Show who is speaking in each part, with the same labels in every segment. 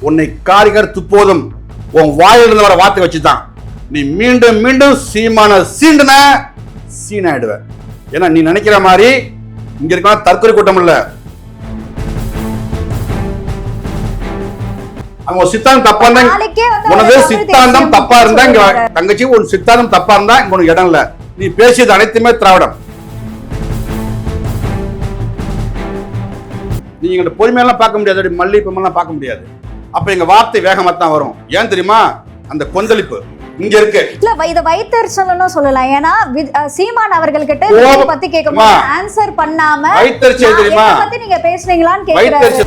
Speaker 1: உன்னை காரிகர் துப்போதும் உன் வாயிலிருந்து வர வார்த்தை வச்சுதான் நீ மீண்டும் மீண்டும் சீமான சீண்டுன சீனாயிடுவ. ஏன்னா நீ நினைக்கிற மாதிரி இங்க இருக்க தற்கொலை கூட்டம் இல்ல. அவங்க சித்தாந்தம் தப்பா இருந்தா உனது சித்தாந்தம் தப்பா இருந்தா இங்க தங்கச்சி உன் சித்தாந்தம் தப்பா இருந்தா இங்க உனக்கு இடம் இல்ல. நீ பேசியது அனைத்துமே திராவிடம். நீங்க பொறுமையெல்லாம் பார்க்க முடியாது, மல்லிப்பெல்லாம் பார்க்க முடியாது. அப்ப எங்க வார்த்தை வேகமா தான் வரும். ஏன் தெரியுமா? அந்த கொந்தளிப்பு இங்க இருக்கு. இல்ல இத வைத்தறிச்சல்னு சொல்லலாம். ஏன்னா சீமான் அவர்கள் கிட்ட இத பத்தி கேக்கும்போது ஆன்சர் பண்ணாம வைத்தறிச்சல் தெரியுமா பத்தி நீங்க பேசுறீங்களான்னு கேக்குறாரு.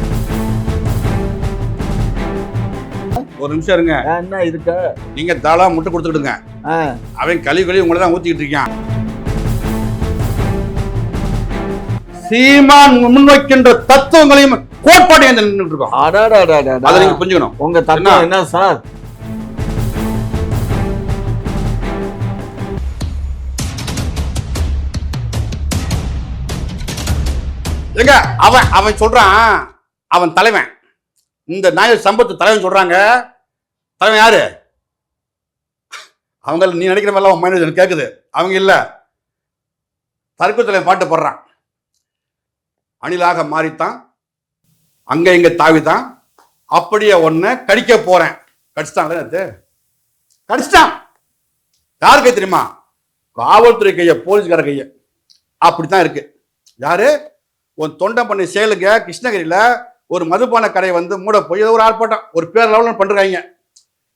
Speaker 1: ஒரு நிமிஷம் இருங்க.
Speaker 2: என்ன இருக்கு?
Speaker 1: நீங்க தாளா முட்டை கொடுத்துடுங்க. அவன் கழுவி உங்களை தான் ஊத்திக்கிட்டு இருக்கான். சீமான் முன்வைக்கின்ற தத்துவங்களையும் கோட்பாட்டையும் நின்றுட்டு இருக்கோம். அதை நீங்க புரிஞ்சுக்கணும்.
Speaker 2: உங்க தத்துவம் என்ன சார்?
Speaker 1: எங்க அவன் சொல்றான், அவன் தலைவன், இந்த நாய சம்பத்து தலைவன் சொல்றாங்க. தலைவன் யாரு? அவங்க நீ நினைக்கிற மாதிரிலாம் மைண்ட் கேக்குது. அவங்க இல்ல, தற்கொலை தலைவன் பாட்டு போடுறான். அணிலாக மாறித்தான், அங்க இங்க தாவிதான், அப்படியே ஒன்ன கடிக்க போறேன். கடிச்சிட்டான், கடிச்சிட்டான். யாரு கை தெரியுமா? காவல்துறை கைய, போலீஸ்கார கைய. அப்படித்தான் இருக்கு. யாரு? உன் தொண்டை பண்ணி செயலுங்க. கிருஷ்ணகிரியில ஒரு மதுபான கடை வந்து மூட போய் ஏதோ ஒரு ஆர்ப்பாட்டம், ஒரு பேர் லெவலில் பண்றாங்க.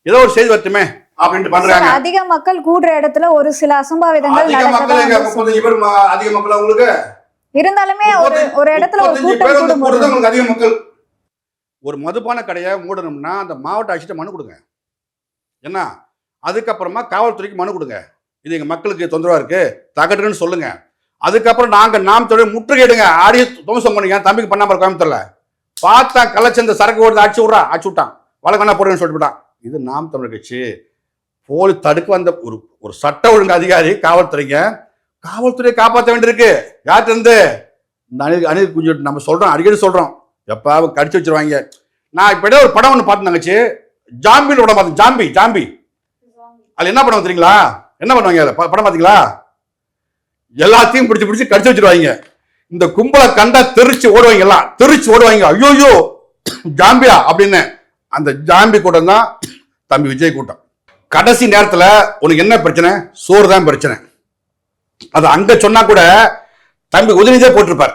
Speaker 1: ஏதோ ஒரு செய்தி வரட்டுமே அப்படின்ட்டு பண்றாங்க.
Speaker 3: அதிக மக்கள் கூடுற இடத்துல ஒரு சில அசம்பாவிதங்கள்
Speaker 1: அதிக மக்கள் உங்களுக்கு
Speaker 3: இருந்தாலுமே ஒரு இடத்துல ஒரு கூட்டம்
Speaker 1: கூடுறது அதிக மக்கள். ஒரு மதுபான கடையை மூடணும்னா அந்த மாவட்ட ஆட்சியிட்ட மனு கொடுங்க. என்ன? அதுக்கப்புறமா காவல்துறைக்கு மனு கொடுங்க. இது எங்க மக்களுக்கு தொந்தரவா இருக்கு, தகட்டுன்னு சொல்லுங்க. அதுக்கப்புறம் நாங்க நாம் தொழில் முற்றுகையிடுங்க. ஆடியோ துவசம் பண்ணுங்க. தம்பிக்கு பண்ணாம கோயம்புத்தூர்ல பார்த்தா கள்ளச்சந்த சரக்கு ஓடுது, அடிச்சு விட்டான், வழக்கண்ணா போடுன்னு சொல்லிவிட்டான். இது நாம் தமிழர் கட்சி. போலீஸ் தடுக்க வந்த ஒரு சட்ட ஒழுங்கு அதிகாரி காவல்துறையை காப்பாற்ற வேண்டியிருக்கு. யார்கிட்ட இருந்து? இந்த அணில் குஞ்சு. நம்ம சொல்றோம், அடிக்கடி சொல்றோம், எப்ப கடிச்சு வச்சிருவாங்க. நான் இப்ப ஒரு படம் ஒன்று பார்த்தேன் தங்கச்சி, ஜாம்பின்னு படம் பார்த்தேன். ஜாம்பி அது என்ன படம் தெரியுங்களா? என்ன பண்ணுவாங்க படம் பார்த்தீங்களா? எல்லாத்தையும் பிடிச்சு கடிச்சு வச்சிருவாங்க. இந்த கும்பலை கண்டா தெரிச்சு ஓடுவாங்க, எல்லாம் தெரிச்சு ஓடுவாங்க. ஐயோ ஜாம்பியா அப்படின்னு. அந்த ஜாம்பி கூட்டம் தான் தம்பி விஜய் கூட்டம். கடைசி நேரத்துல உனக்கு என்ன பிரச்சனை? சோறு தான் பிரச்சனை. அது அங்க சொன்னா கூட தம்பி உதவிதே போட்டிருப்பார்.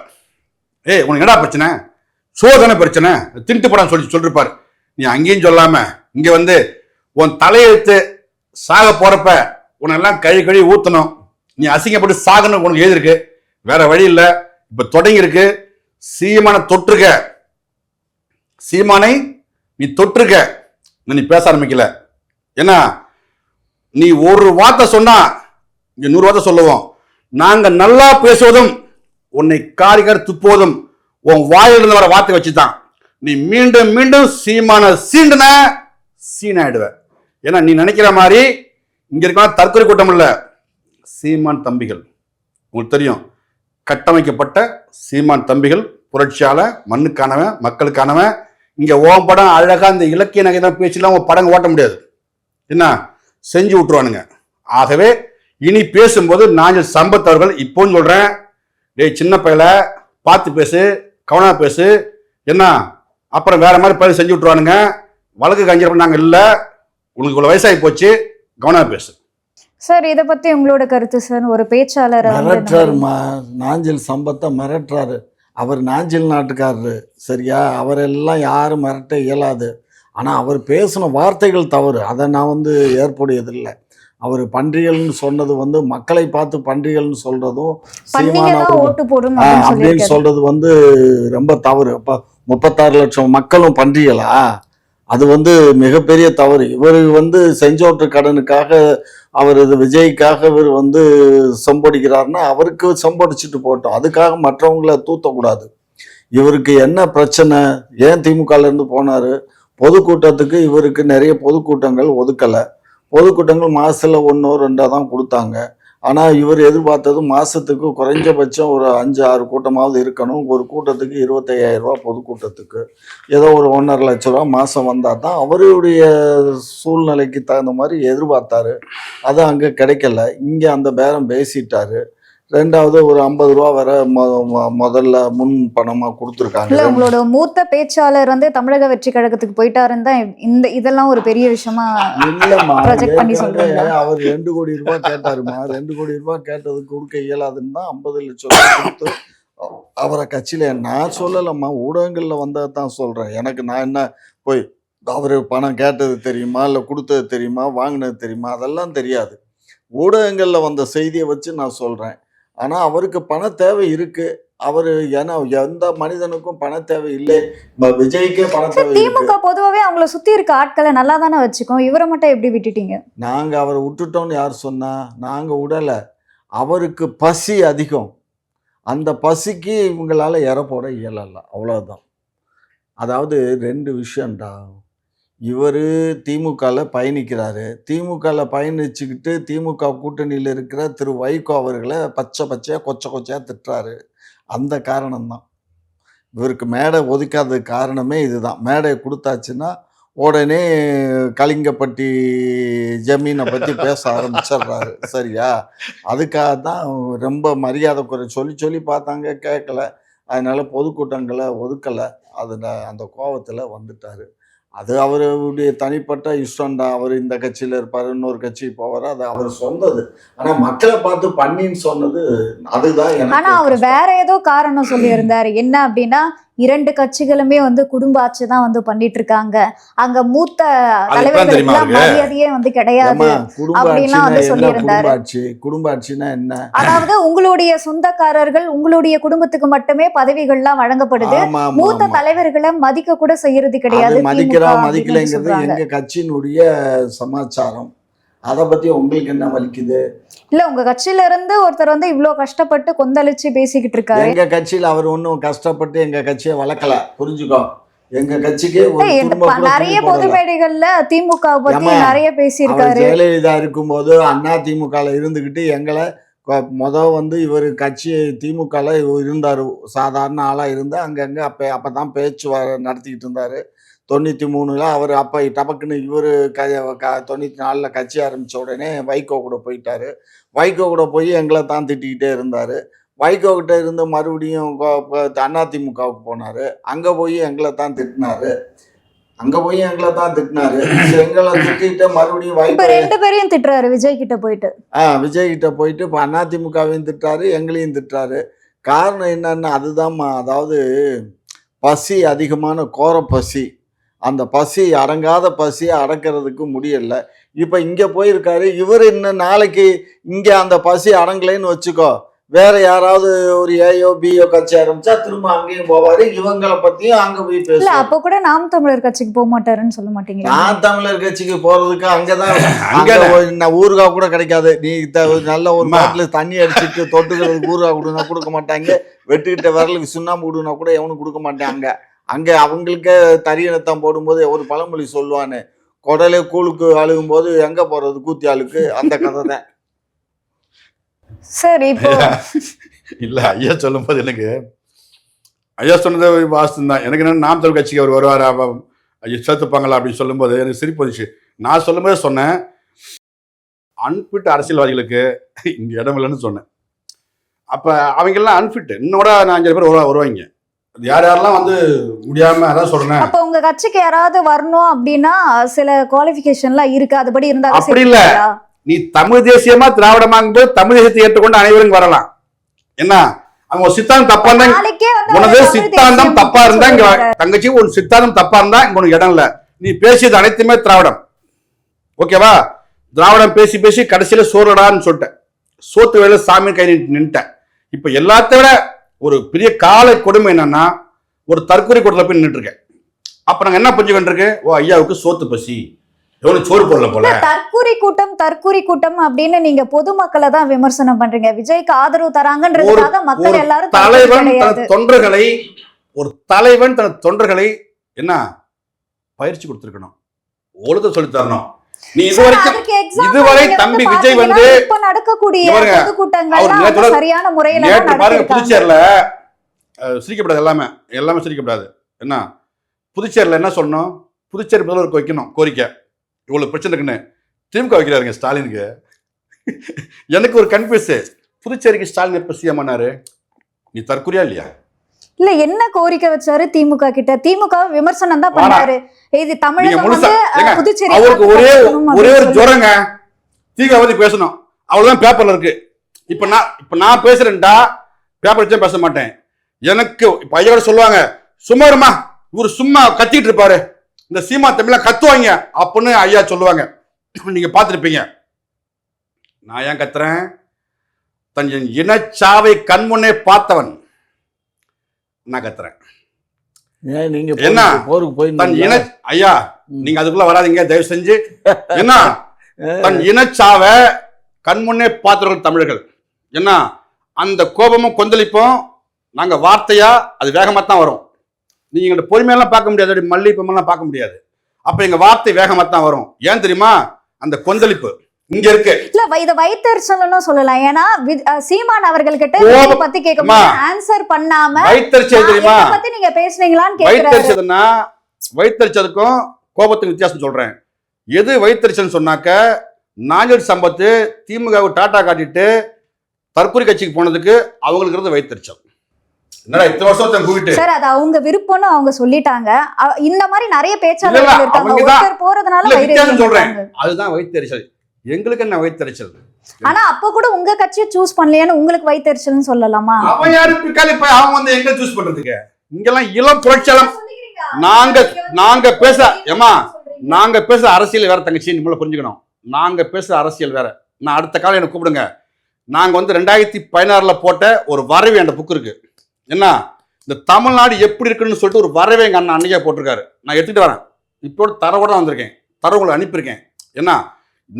Speaker 1: உனக்கு என்னடா பிரச்சனை? சோறு தானே பிரச்சனை, திண்டு படம் சொல்லிருப்பார். நீ அங்கேயும் சொல்லாம இங்க வந்து உன் தலையெழுத்து சாக போறப்ப உனெல்லாம் கழுவி ஊத்தணும், நீ அசிங்கப்பட்டு சாகணும் உனக்கு எழுதிருக்கு. வேற வழி இல்லை. இப்ப தொடங்கி இருக்கு. சீமானை தொற்றுக, சீமானை நீ தொற்றுக. நீ பேச ஆரம்பிக்கல. ஏன்னா நீ ஒரு வார்த்தை சொன்னா இங்க 100 வார்த்தை சொல்லுவோம். நாங்க நல்லா பேசுவதும் உன்னை காரிகர் துப்போதும் உன் வாயிலிருந்து வர வார்த்தை வச்சுதான் நீ மீண்டும் மீண்டும் சீமான சீண்டுன சீனாயிடுவ. ஏன்னா நீ நினைக்கிற மாதிரி இங்க இருக்க தற்கொலை கூட்டம் இல்ல. சீமான் தம்பிகள் உங்களுக்கு தெரியும். கட்டமைக்கப்பட்ட சீமான் தம்பிகள், புரட்சியால, மண்ணுக்கானவன், மக்களுக்கானவன். இங்க ஓம் படம் அழகா இந்த இலக்கிய நகை தான் பேச்செல்லாம் உன் படம் ஓட்ட முடியாது. என்ன செஞ்சு விட்டுருவானுங்க. ஆகவே இனி பேசும்போது நாங்கள் சம்பத் அவர்கள் இப்போ சொல்றேன், டேய் சின்ன பையல பார்த்து பேசு, கவனமா பேசு. என்ன அப்புறம் வேற மாதிரி பயிர் செஞ்சு விட்டுருவானுங்க. வழக்கு கஞ்சிரப்ப நாங்க இல்ல, உனக்கு இவ்வளவு வயசாகி போச்சு, கவனமா பேசு.
Speaker 3: சார் இதை பத்தி உங்களோட கருத்து சார்? ஒரு பேச்சாளர்
Speaker 2: மிரட்டுறாருமா, நாஞ்சில் சம்பத்தை மிரட்டுறாரு. அவர் நாஞ்சில் நாட்டுக்காரரு, சரியா? அவரெல்லாம் யாரும் மிரட்ட இயலாது. ஆனால் அவர் பேசின வார்த்தைகள் தவறு. அதை நான் ஏற்புடையதில்லை. அவர் பன்றிகள்னு சொன்னது மக்களை பார்த்து பன்றிகள்னு சொல்றதும் அப்படின்னு சொல்றது ரொம்ப தவறு. அப்ப 36 லட்சம் மக்களும் பன்றிகளா? அது மிகப்பெரிய தவறு. இவர் செஞ்சோற்று கடனுக்காக அவர் விஜய்க்காக இவர் செம்படிக்கிறாருன்னா அவருக்கு செம்படிச்சுட்டு போட்டோம். அதுக்காக மற்றவங்களை தூத்தக்கூடாது. இவருக்கு என்ன பிரச்சனை? ஏன் திமுகல இருந்து போனாரு? பொதுக்கூட்டத்துக்கு இவருக்கு நிறைய பொதுக்கூட்டங்கள் ஒதுக்கலை. பொதுக்கூட்டங்கள் மாசத்துல 1 2 தான் கொடுத்தாங்க. ஆனால் இவர் எதிர்பார்த்தது மாதத்துக்கு குறைஞ்சபட்சம் ஒரு 5-6 கூட்டமாவது இருக்கணும். ஒரு கூட்டத்துக்கு 25,000 ரூபா, பொதுக்கூட்டத்துக்கு ஏதோ ஒரு 1,50,000 லட்ச ரூபா மாதம் வந்தால் தான் அவருடைய சூழ்நிலைக்கு தகுந்த மாதிரி எதிர்பார்த்தாரு. அது அங்கே கிடைக்கல. இங்கே அந்த பேரம் பேசிட்டாரு. ரெண்டாவது ஒரு 50 ரூபா வர முதல்ல முன் பணமாக கொடுத்துருக்காங்க.
Speaker 3: இல்ல உங்களோட மூத்த பேச்சாளர் வந்து தமிழக வெற்றி கழகத்துக்கு போயிட்டாருன்னு தான் இதெல்லாம் ஒரு பெரிய விஷயமா
Speaker 2: இல்லம்மா,
Speaker 3: ப்ரொஜெக்ட் பண்ணி சொல்றீங்களா?
Speaker 2: அவர் 2 கோடி ரூபாய் கேட்டாருமா. 2 கோடி ரூபாய் கேட்டது கொடுக்க இயலாதுன்னு தான் 50 லட்சம் ரூபாய் கொடுத்து அவரை கட்சியில நான் சொல்லலம்மா, ஊடகங்கள்ல வந்ததை தான் சொல்றேன். எனக்கு நான் என்ன போய் அவரு பணம் கேட்டது தெரியுமா, இல்லை கொடுத்தது தெரியுமா, வாங்கினது தெரியுமா, அதெல்லாம் தெரியாது. ஊடகங்கள்ல வந்த செய்தியை வச்சு நான் சொல்றேன். ஆனா அவருக்கு பண தேவை இருக்கு. அவரு ஏன்னா எந்த மனிதனுக்கும் பண தேவை இல்லை. விஜய்க்கே பண தேவை இருக்கு.
Speaker 3: திமுக பொதுவாவே அவங்கள சுத்தி இருக்க ஆட்களை நல்லா தானே வச்சுக்கோம், இவரை மட்டும் எப்படி விட்டுட்டீங்க?
Speaker 2: நாங்க அவரை விட்டுட்டோம்னு யார் சொன்னா? நாங்க விடல. அவருக்கு பசி அதிகம். அந்த பசிக்கு இவங்களால எற போட இயலல, அவ்வளவுதான். அதாவது 2 விஷயம்டா. இவர் திமுகவில் பயணிக்கிறாரு. திமுகவில் பயணிச்சுக்கிட்டு திமுக கூட்டணியில் இருக்கிற திரு வைகோ அவர்களை பச்சையாக கொச்சையாக திட்டுறாரு. அந்த காரணம்தான் இவருக்கு மேடை ஒதுக்காததுக்கு காரணமே இதுதான். மேடையை கொடுத்தாச்சுன்னா உடனே கலிங்கப்பட்டி ஜமீனை பற்றி பேச ஆரம்பிச்சிடுறாரு. சரியா? அதுக்காக தான் ரொம்ப மரியாதை குறை சொல்லி பார்த்தாங்க, கேட்கல. அதனால பொதுக்கூட்டங்களை ஒதுக்கலை. அதில் அந்த கோபத்தில் வந்துட்டார். அது அவருடைய தனிப்பட்ட இஷ்டம்டா. அவர் இந்த கட்சியில் இருப்பார், இன்னொரு கட்சி போவார், அது அவர் சொன்னது. ஆனால் மக்களை பார்த்து பண்ணின்னு சொன்னது அதுதான்.
Speaker 3: ஆனா அவர் வேற ஏதோ காரணம் சொல்லி இருந்தாரு. என்ன அப்படின்னா 2 கட்சிகளுமே வந்து குடும்ப ஆட்சி தான் வந்து பண்ணிட்டு இருக்காங்க, அங்க மூத்த தலைவர்களுக்கு மரியாதையே வந்து கிடையாது அப்படின்லாம் வந்து சொல்லி இருந்தாரு.
Speaker 2: குடும்ப ஆட்சினா என்ன?
Speaker 3: அதாவது உங்களுடைய சொந்தக்காரர்கள் உங்களுடைய குடும்பத்துக்கு மட்டுமே பதவிகள்லாம் வழங்கப்படுது, மூத்த தலைவர்களை மதிக்க கூட செய்யறது கிடையாது.
Speaker 2: மதிக்கலைங்கிறது எங்க கட்சியினுடைய சமாச்சாரம். அதை பத்தி உங்களுக்கு என்ன வலிக்குது?
Speaker 3: இல்ல உங்க கட்சியில இருந்து ஒருத்தர் வந்து இவ்வளவு கஷ்டப்பட்டு கொந்தளிச்சு பேசிக்கிட்டு இருக்காரு.
Speaker 2: எங்க கட்சியில அவர் ஒன்னும் கஷ்டப்பட்டு எங்க கட்சியை வளர்க்கல, புரிஞ்சுக்கோ. எங்க கட்சிக்கு
Speaker 3: நிறைய பொது மேடைகள்ல திமுக பத்தி நிறைய பேசியிருக்காரு.
Speaker 2: ஜெயலலிதா இருக்கும்போது அண்ணா திமுகல இருந்துகிட்டு எங்களை வந்து இவர் கட்சி திமுகல இருந்தாரு, சாதாரண ஆளா இருந்து அங்கங்க அப்பதான் பேச்சு நடத்திக்கிட்டு இருந்தாரு. 93ல் அவர் அப்போ டபக்குன்னு இவர் 94ல் கட்சி ஆரம்பித்த உடனே வைகோ கூட போயிட்டார். வைகோ கூட போய் எங்களை தான் திட்டிக்கிட்டே இருந்தார். வைகோ கிட்ட இருந்து மறுபடியும் அதிமுகவுக்கு போனார். அங்கே போய் எங்களை தான் திட்டினாரு. எங்களை திட்டிட்டு மறுபடியும் வைகோ
Speaker 3: 2 பேரையும் திட்டுறாரு. விஜய் கிட்ட
Speaker 2: போயிட்டு இப்போ அதிமுகவையும் திட்டாரு, எங்களையும் திட்டாரு. காரணம் என்னன்னா அதுதான்மா. அதாவது பசி அதிகமான கோர பசி. அந்த பசி அடங்காத பசியை அடக்கிறதுக்கு முடியல. இப்போ இங்கே போயிருக்காரு. இவர் இன்னும் நாளைக்கு இங்கே அந்த பசி அடங்கலைன்னு வச்சுக்கோ, வேற யாராவது ஒரு ஏயோ பியோ கட்சி ஆரம்பிச்சா திரும்ப அங்கேயும் போவாரு. இவங்களை பத்தியும் அங்க போய் பேச.
Speaker 3: அப்ப கூட நாம் தமிழர் கட்சிக்கு போக மாட்டாருன்னு சொல்ல மாட்டீங்க?
Speaker 2: நாம் தமிழர் கட்சிக்கு போறதுக்கு அங்கதான் ஊறுகாய் கூட கிடைக்காது. நீ நல்ல ஒரு பாட்டில தண்ணி அடிச்சுட்டு தொட்டுக்கிறதுக்கு ஊறுகாய் கொடுனா கொடுக்க மாட்டாங்க. வெட்டுக்கிட்ட விரலுக்கு சுண்ணாம்பு கொடுனா கூட எவனும் கொடுக்க மாட்டாங்க. அங்க அவங்களுக்கே தரியணத்தான் போடும்போது ஒரு பழமொழி சொல்லுவானு, குடலே கூழுக்கு அழுகும் போது எங்க போறது கூத்தி ஆளுக்கு. அந்த கதை தான்.
Speaker 3: சரி, இப்போ
Speaker 1: இல்ல ஐயா சொல்லும் போது எனக்கு ஐயா சொன்னது வாஸ்தம் தான். எனக்கு என்ன நாம் தமிழ் கட்சிக்கு அவர் வருவாரா, ஐயா சேர்த்துப்பாங்களா அப்படின்னு சொல்லும்போது எனக்கு சிரிப்பு வந்துச்சு. நான் சொல்லும்போது சொன்னேன், அன்பிட் அரசியல்வாதிகளுக்கு இங்க இடம் இல்லைன்னு சொன்னேன். அப்ப அவங்க எல்லாம் அன்பிட், இன்னோட 5 பேர் வருவாங்க. யார் யாரெல்லாம் வந்து முடியாம அதான் சொல்றேன்.
Speaker 3: அப்ப உங்க கட்சிக்கு யாராவது வரணும் அப்படின்னா சில குவாலிஃபிகேஷன்லாம் இருக்கு, அதுபடி இருந்தா
Speaker 1: அப்படி இல்ல. நீ தமிழ் தேசியமா திராவிடமாகும் போது தமிழ் தேசியத்தை ஏற்றுக்கொண்டு அனைவரும் வரலாம். என்ன அவங்க சித்தாந்தம் தப்பா இருந்தா, உனது சித்தாந்தம் தப்பா இருந்தா இங்க தங்கச்சி, ஒரு சித்தாந்தம் தப்பா இருந்தா இங்க உனக்கு இடம் இல்ல. நீ பேசியது அனைத்துமே திராவிடம், ஓகேவா? திராவிடம் பேசி பேசி கடைசியில சோறுடான்னு சொல்லிட்டேன். சோத்து வேலை சாமி கை நின்ட்டேன். இப்ப எல்லாத்த விட ஒரு பெரிய கால கொடுமை என்னன்னா, ஒரு தற்கொலை கூட்டத்தில் போய் நின்றுட்டு இருக்கேன். அப்ப நாங்க என்ன புரிஞ்சுக்கிட்டு இருக்கு, ஓ ஐயாவுக்கு சோத்து பசி, எவ்வளவு சோறு போடல போல.
Speaker 3: தற்கூரி கூட்டம் அப்படின்னு நீங்க பொதுமக்களை தான் விமர்சனம் பண்றீங்க. விஜய்க்கு ஆதரவு தராங்கன்றதுக்காக மக்கள் எல்லாரும்
Speaker 1: தலைவன் தன் தொண்டர்களை என்ன பயிற்சி கொடுத்திருக்கணும், ஒழுக்க சொல்லி தரணும். நீ இதுவரை தம்பி விஜய் வந்து
Speaker 3: இப்ப நடக்கக்கூடிய
Speaker 1: பொதுக்கூட்டங்கள்
Speaker 3: சரியான முறையில
Speaker 1: பாருங்க. புதுச்சேரியில சிரிக்கப்படாது, எல்லாமே எல்லாமே சிரிக்கப்படாது. என்ன புதுச்சேரியில என்ன சொல்லணும், புதுச்சேரி முதல்வருக்கு வைக்கணும் கோரிக்கை, இவ்வளவு பிரச்சனை இருக்குன்னு. திமுக வைக்கிறாருங்க ஸ்டாலினுக்கு. எனக்கு ஒரு கன்ஃபியூஸ், புதுச்சேரிக்கு ஸ்டாலின் எப்ப சிஎம் ஆனாரு? நீ தற்கொலையா இல்லையா?
Speaker 3: இல்ல என்ன கோரிக்கை வச்சாரு திமுக கிட்ட? திமுக விமர்சனம் தான் பண்ணாரு. இது தமிழகம் வந்து புதுச்சேரி
Speaker 1: அவருக்கு ஒரே ஒரு ஜுரங்க, திமுக பத்தி பேசணும், அவ்வளவுதான் பேப்பர்ல இருக்கு. இப்ப நான் பேசுறேன்டா, பேப்பர் வச்சே பேச மாட்டேன். எனக்கு இப்ப ஐயா சொல்லுவாங்க, சும்மா இருமா இவரு சும்மா கத்திட்டு இருப்பாரு, இந்த சீமா தமிழ கத்துவாங்க அப்படின்னு ஐயா சொல்லுவாங்க. நீங்க பார்த்துருப்பீங்க. நான் ஏன் கத்துறேன்? தன் இனச்சாவை கண்முன்னே பார்த்தவன் நான் கத்துறேன். என்ன தன் இன ஐயா நீங்க அதுக்குள்ள வராதீங்க தயவு செஞ்சு. என்ன தன் இனச்சாவை கண்முன்னே பார்த்தவர்கள் தமிழர்கள். என்ன அந்த கோபமும் கொந்தளிப்பும் நாங்க வார்த்தையா அது வேகமா தான் வரும். நீங்க பொறுமையெல்லாம் பார்க்க முடியாது, மல்லிப்பமெல்லாம் பார்க்க முடியாது. அப்ப எங்க வார்த்தை வேகமா தான் வரும். ஏன் தெரியுமா? அந்த கொந்தளிப்பு இங்க இருக்கு.
Speaker 3: இல்ல இத வைத்தறிச்சல்னு சொல்லலாம். ஏன்னா சீமான் அவர்கள் கிட்ட பத்தி கேட்கும்போது ஆன்சர் பண்ணாம
Speaker 1: வைத்தறிச்சல் தெரியுமா
Speaker 3: பத்தி நீங்க பேசுனீங்களான்னு கேக்குறாரு.
Speaker 1: வைத்தறிச்சதுன்னா வைத்தறிச்சதுக்கும் கோபத்துக்கு வித்தியாசம் சொல்றேன். எது வைத்தறிச்சல் சொன்னாக்க, நாஞ்சல் சம்பத்து திமுக டாட்டா காட்டிட்டு தற்கொலை கட்சிக்கு போனதுக்கு அவங்களுக்கு வைத்தறிச்சல். என்னடா இத்தனை வருஷம் கூப்பிட்டு
Speaker 3: சார் அது அவங்க விருப்பம்னு அவங்க சொல்லிட்டாங்க. இந்த மாதிரி நிறைய பேச்சாளர்கள் இருக்காங்க, ஒருத்தர் போறதுனால
Speaker 1: வைத்தறிச்சல் சொல்றேன். அதுதான் வைத்தறிச்சல். எங்களுக்கு என்ன வைத்தறிச்சல்?
Speaker 3: ஆனா அப்ப கூட உங்க கட்சியை சூஸ் பண்ணலையான்னு உங்களுக்கு வைத்தறிச்சல்னு சொல்லலாமா?
Speaker 1: அவன் யாரு பிக்காலி போய் அவன் வந்து எங்க சூஸ் பண்றதுக்கு? இங்கெல்லாம் இளம் புரட்சியாளம். நாங்க பேச ஏமா நாங்க பேச அரசியல் வேற தங்கச்சி, நீங்க புரிஞ்சுக்கணும். நாங்க பேச அரசியல் வேற. நான் அடுத்த காலம் எனக்கு கூப்பிடுங்க. நாங்க வந்து 2016 போட்ட ஒரு வரைவு அந்த புக் இருக்கு. என்ன இந்த தமிழ்நாடு எப்படி இருக்குன்னு சொல்லிட்டு ஒரு வரவே எங்க அண்ணன் அன்னைக்கே போட்டிருக்காரு. நான் எடுத்துட்டு வரேன். இப்போ தரவோட வந்திருக்கேன், தரவுகளை அனுப்பியிருக்கேன். என்ன